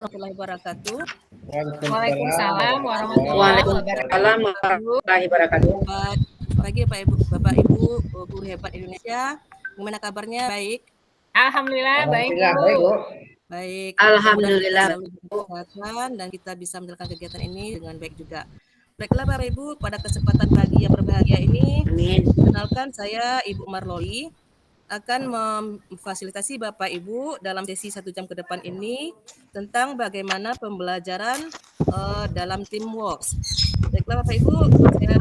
Warahmatullahi wabarakatuh. Waalaikumsalam warahmatullahi wabarakatuh. Selamat pagi Bapak Ibu, guru hebat Indonesia. Gimana kabarnya? Baik. Alhamdulillah baik Bu. Baik. Alhamdulillah. Selalu kesehatan dan kita bisa menjalankan kegiatan ini dengan baik juga. Baiklah Bapak Ibu, pada kesempatan pagi yang berbahagia ini, kenalkan saya Ibu Marloli akan memfasilitasi Bapak Ibu dalam sesi 1 jam ke depan ini tentang bagaimana pembelajaran dalam teamwork. Baiklah Bapak Ibu, saya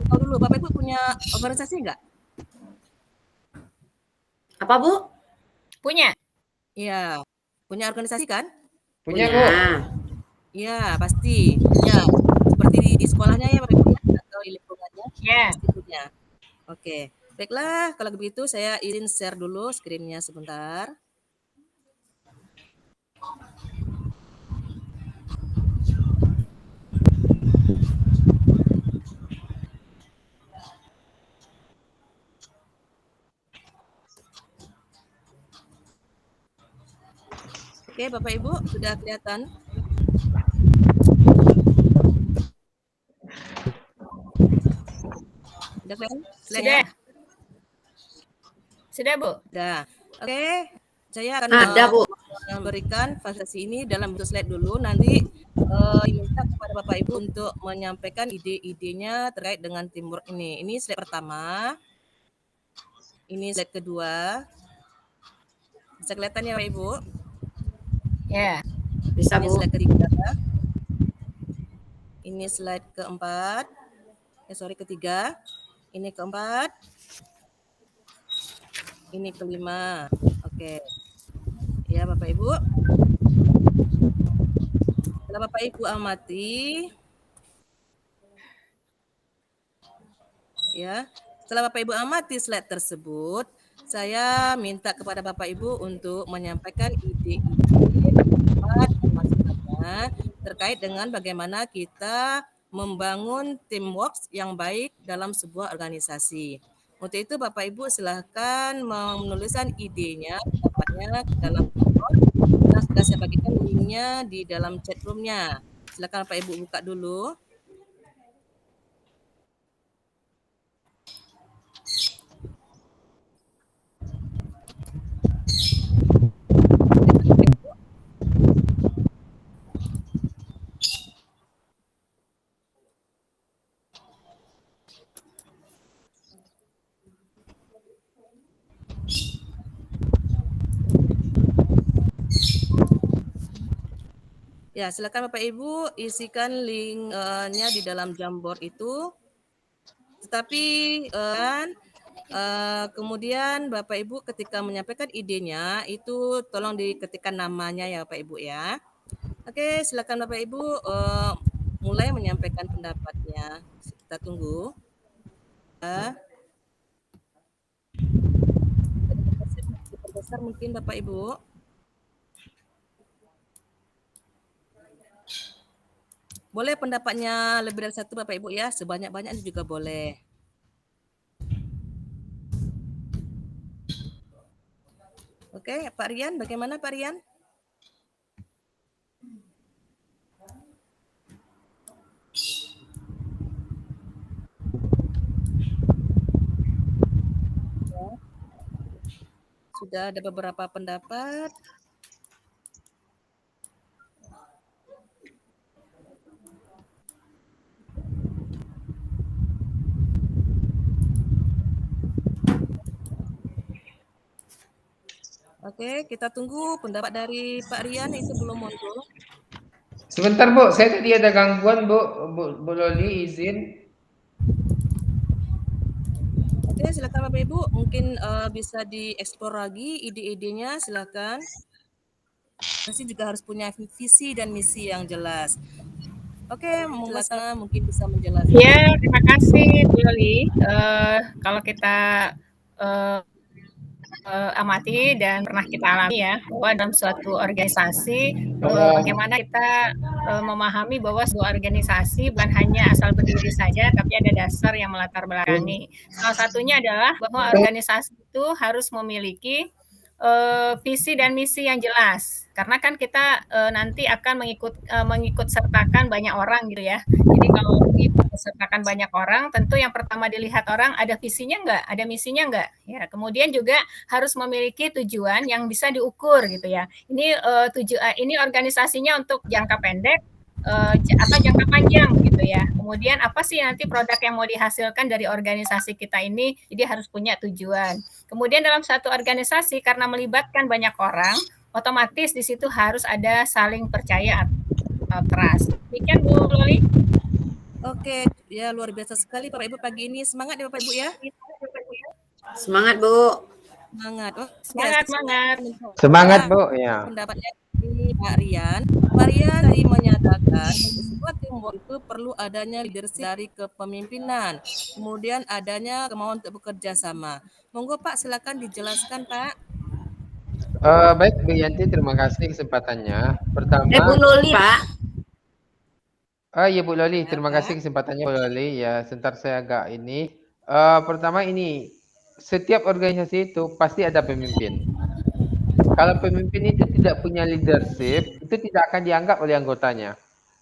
tahu dulu Bapak Ibu punya organisasi enggak? Apa Bu? Punya? Iya, punya organisasi kan? Punya Bu. Iya, pasti punya. Seperti di sekolahnya ya Bapak Ibu atau di lingkungannya? Ya. Pasti punya. Oke. Baiklah, kalau begitu saya izin share dulu screen-nya sebentar. Oke, Bapak Ibu, sudah kelihatan? Sudah kelihatan? Sudah. Sudah Bu. Sudah. Oke, saya akan memberikan fasilitasi ini dalam bentuk slide dulu. Nanti minta kepada Bapak Ibu untuk menyampaikan ide-idenya terkait dengan teamwork ini. Ini slide pertama. Ini slide kedua. Bisa kelihatan ya Bapak Ibu? Ya. Bisa ini Bu. Slide ketiga. Ini slide keempat. Ketiga. Ini keempat. Ini kelima. Oke. Ya Bapak Ibu. Setelah Bapak Ibu amati. Ya. Setelah Bapak Ibu amati slide tersebut, saya minta kepada Bapak Ibu untuk menyampaikan ide-ide terkait dengan bagaimana kita membangun teamwork yang baik dalam sebuah organisasi. Untuk itu Bapak Ibu silahkan menuliskan idenya, pendapatnya ke dalam blog. Nah, sudah saya bagikan linknya di dalam chat roomnya. Silakan Bapak Ibu buka dulu. Ya, silakan Bapak Ibu isikan link-nya di dalam Jamboard itu. Tetapi kemudian Bapak Ibu ketika menyampaikan idenya itu tolong diketikkan namanya ya Bapak Ibu ya. Oke, silakan Bapak Ibu mulai menyampaikan pendapatnya. Kita tunggu. Diperbesar mungkin Bapak Ibu. Boleh pendapatnya lebih dari satu Bapak Ibu ya, sebanyak-banyaknya juga boleh. Oke, Pak Rian, bagaimana Pak Rian? Sudah ada beberapa pendapat. Oke, kita tunggu pendapat dari Pak Rian itu belum muncul. Sebentar Bu, saya tadi ada gangguan Bu Loli izin. Oke, silakan Bapak Ibu, mungkin bisa dieksplor lagi ide-idenya, silakan. Pasti juga harus punya visi dan misi yang jelas. Oke, mungkin bisa menjelaskan. Ya, terima kasih Bu Loli. Kalau kita amati dan pernah kita alami ya, bahwa dalam suatu organisasi bagaimana kita memahami bahwa sebuah organisasi bukan hanya asal berdiri saja, tapi ada dasar yang melatar belakangi. Salah satunya adalah bahwa organisasi itu harus memiliki visi dan misi yang jelas. Karena kan kita nanti akan mengikut sertakan banyak orang gitu ya. Jadi kalau mengikut sertakan banyak orang, tentu yang pertama dilihat orang ada visinya nggak, ada misinya nggak. Ya, kemudian juga harus memiliki tujuan yang bisa diukur gitu ya. Ini organisasinya untuk jangka pendek atau jangka panjang gitu ya. Kemudian apa sih nanti produk yang mau dihasilkan dari organisasi kita ini? Jadi harus punya tujuan. Kemudian dalam satu organisasi karena melibatkan banyak orang, otomatis di situ harus ada saling percaya atau trust. Demikian Bu Loli. Oke, ya luar biasa sekali Bapak Ibu pagi ini. Semangat ya Bapak Ibu ya. Semangat Bu. Semangat. Oh, Semangat. Semangat Bu ya. Pendapatnya ini Pak Rian. Pak Rian tadi menyatakan sebuah teamwork itu perlu adanya leadership dari kepemimpinan, kemudian adanya kemauan untuk bekerja sama. Monggo Pak, silakan dijelaskan Pak. Baik Bu Yanti, terima kasih kesempatannya. Pertama, Bu Loli Pak. ya Bu Loli, Ya, terima Pak. kasih kesempatannya Bu Loli. Ya, sebentar saya agak ini. Pertama ini, setiap organisasi itu pasti ada pemimpin. Kalau pemimpin itu tidak punya leadership, itu tidak akan dianggap oleh anggotanya.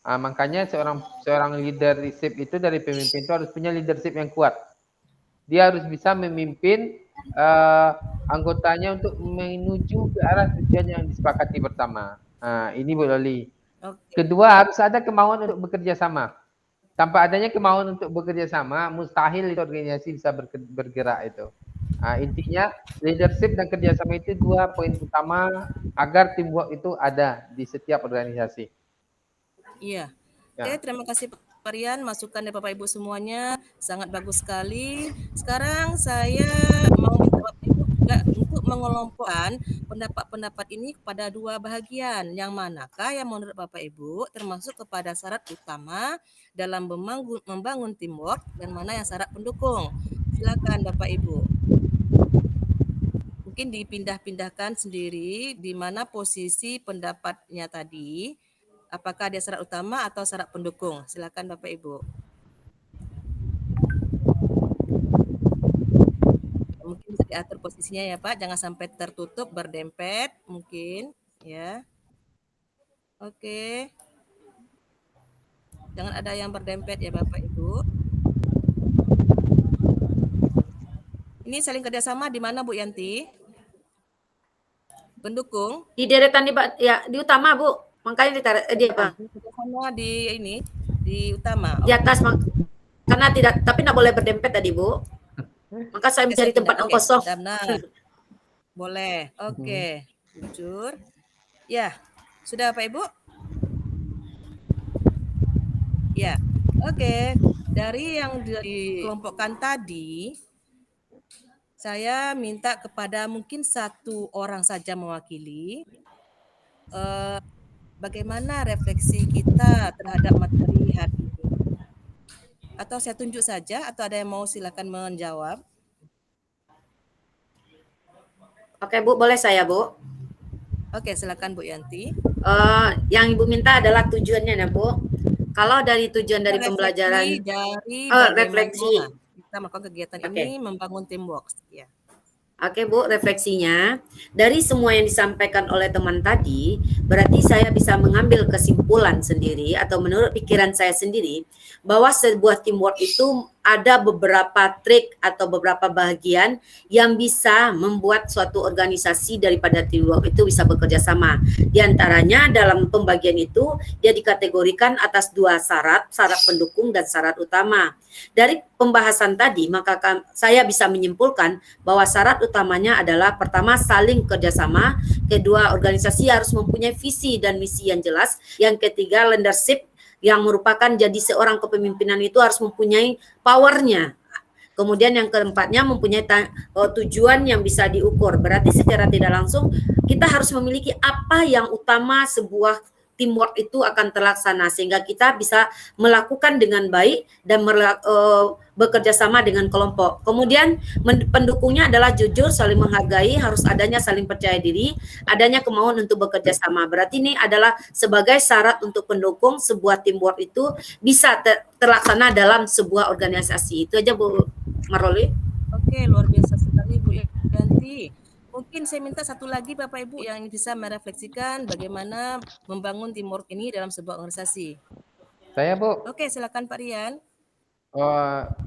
Makanya seorang leadership itu dari pemimpin itu harus punya leadership yang kuat. Dia harus bisa memimpin anggotanya untuk menuju ke arah tujuan yang disepakati bersama. Ini Bu Loli. Oke. Kedua, harus ada kemauan untuk bekerja sama. Tanpa adanya kemauan untuk bekerja sama, mustahil itu organisasi bisa bergerak itu. Intinya leadership dan kerjasama itu dua poin utama agar teamwork itu ada di setiap organisasi. Iya. Ya. Oke, terima kasih Pak Rian, masukan dari Bapak Ibu semuanya sangat bagus sekali. Sekarang saya mau minta Bapak Ibu juga untuk mengelompokkan pendapat-pendapat ini kepada dua bahagian. Yang manakah yang menurut Bapak Ibu termasuk kepada syarat utama dalam membangun teamwork dan mana yang syarat pendukung. Silakan Bapak Ibu. Mungkin dipindah-pindahkan sendiri di mana posisi pendapatnya tadi. Apakah dia syarat utama atau syarat pendukung? Silakan Bapak Ibu. Mungkin bisa diatur posisinya ya Pak, jangan sampai tertutup berdempet mungkin ya. Oke. Jangan ada yang berdempet ya Bapak Ibu. Ini saling kerjasama di mana Bu Yanti? Pendukung? Di deretan di utama Bu. Makanya ditarik di apa? Kerjasama di ini di utama. Di atas karena tidak, tapi tidak boleh berdempet tadi Bu. Maka saya mencari tempat yang kosong. Benar. Boleh. Oke. Jujur. Ya. Sudah Pak Ibu? Ya. Oke. Dari yang dikelompokkan tadi, saya minta kepada mungkin satu orang saja mewakili. Bagaimana refleksi kita terhadap materi hari ini? Atau saya tunjuk saja atau ada yang mau silakan menjawab? Oke Bu, boleh saya Bu? Oke, silakan Bu Yanti. Yang Ibu minta adalah tujuannya ya Bu. Kalau dari tujuan dari pembelajaran dari refleksi kita melakukan kegiatan ini membangun teamwork ya. Oke Bu, refleksinya dari semua yang disampaikan oleh teman tadi, berarti saya bisa mengambil kesimpulan sendiri atau menurut pikiran saya sendiri bahwa sebuah teamwork itu ada beberapa trik atau beberapa bagian yang bisa membuat suatu organisasi daripada teamwork itu bisa bekerja sama. Di antaranya dalam pembagian itu dia dikategorikan atas dua syarat pendukung dan syarat utama. Dari pembahasan tadi maka saya bisa menyimpulkan bahwa syarat utamanya adalah pertama saling kerjasama, kedua organisasi harus mempunyai visi dan misi yang jelas, yang ketiga leadership yang merupakan jadi seorang kepemimpinan itu harus mempunyai powernya. Kemudian yang keempatnya mempunyai tujuan yang bisa diukur. Berarti secara tidak langsung kita harus memiliki apa yang utama sebuah teamwork itu akan terlaksana sehingga kita bisa melakukan dengan baik dan bekerja sama dengan kelompok. Kemudian pendukungnya adalah jujur, saling menghargai, harus adanya saling percaya diri, adanya kemauan untuk bekerja sama. Berarti ini adalah sebagai syarat untuk pendukung sebuah teamwork itu bisa terlaksana dalam sebuah organisasi. Itu aja Bu Maroli. Oke, luar biasa sekali Bu Yanti. Mungkin saya minta satu lagi Bapak Ibu yang bisa merefleksikan bagaimana membangun teamwork ini dalam sebuah organisasi. Saya, Bu, Oke, silakan Pak Rian.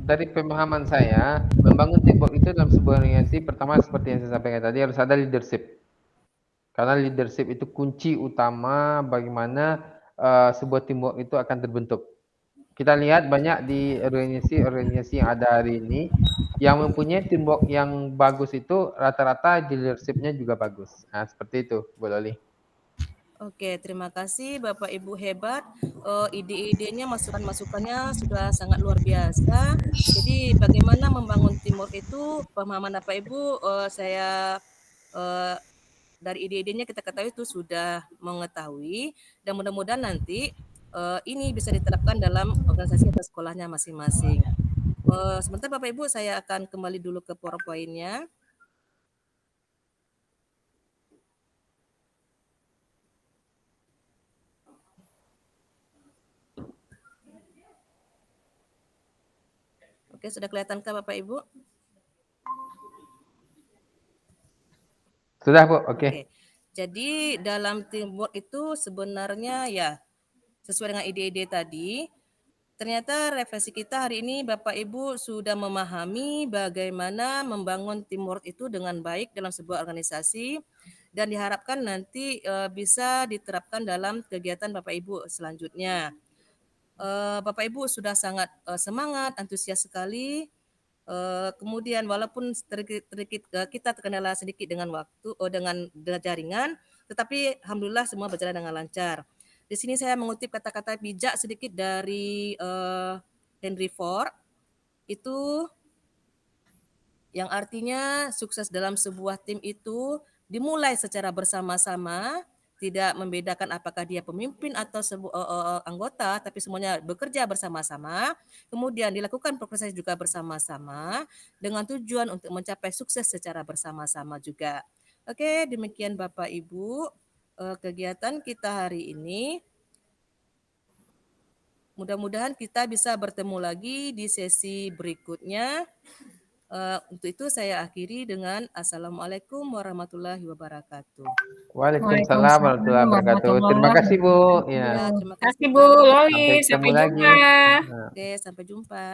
dari pemahaman saya, membangun teamwork itu dalam sebuah organisasi pertama seperti yang saya sampaikan tadi harus ada leadership. Karena leadership itu kunci utama bagaimana sebuah teamwork itu akan terbentuk. Kita lihat banyak di organisasi-organisasi yang ada hari ini yang mempunyai teamwork yang bagus itu rata-rata leadership-nya juga bagus. Nah, seperti itu, Bu Loli. Oke, terima kasih Bapak Ibu hebat. Ide-idenya, masukan-masukannya sudah sangat luar biasa. Jadi bagaimana membangun teamwork itu, pemahaman Bapak Ibu, saya dari ide-idenya kita ketahui itu sudah mengetahui, dan mudah-mudahan nanti ini bisa diterapkan dalam organisasi atau sekolahnya masing-masing. Sebentar Bapak Ibu, saya akan kembali dulu ke PowerPoint-nya. Oke, sudah kelihatankah Bapak Ibu? Sudah, Bu. Oke. Oke. Jadi dalam teamwork itu sebenarnya ya sesuai dengan ide-ide tadi, ternyata refleksi kita hari ini Bapak Ibu sudah memahami bagaimana membangun teamwork itu dengan baik dalam sebuah organisasi, dan diharapkan nanti bisa diterapkan dalam kegiatan Bapak Ibu selanjutnya. Bapak Ibu sudah sangat semangat, antusias sekali. Kemudian walaupun kita terkendala sedikit dengan waktu, dengan jaringan, tetapi alhamdulillah semua berjalan dengan lancar. Di sini saya mengutip kata-kata bijak sedikit dari Henry Ford, itu yang artinya sukses dalam sebuah tim itu dimulai secara bersama-sama, tidak membedakan apakah dia pemimpin atau anggota, tapi semuanya bekerja bersama-sama, kemudian dilakukan proses juga bersama-sama dengan tujuan untuk mencapai sukses secara bersama-sama juga. Oke, demikian Bapak Ibu kegiatan kita hari ini. Mudah-mudahan kita bisa bertemu lagi di sesi berikutnya. Untuk itu saya akhiri dengan Assalamualaikum warahmatullahi wabarakatuh. Waalaikumsalam warahmatullahi wabarakatuh. Terima kasih, Bu. Ya, Ya. terima Terima kasih kasih Bu Pak. Loli, Sampai sampai ketemu lagi. jumpa. Nah. Oke, sampai jumpa.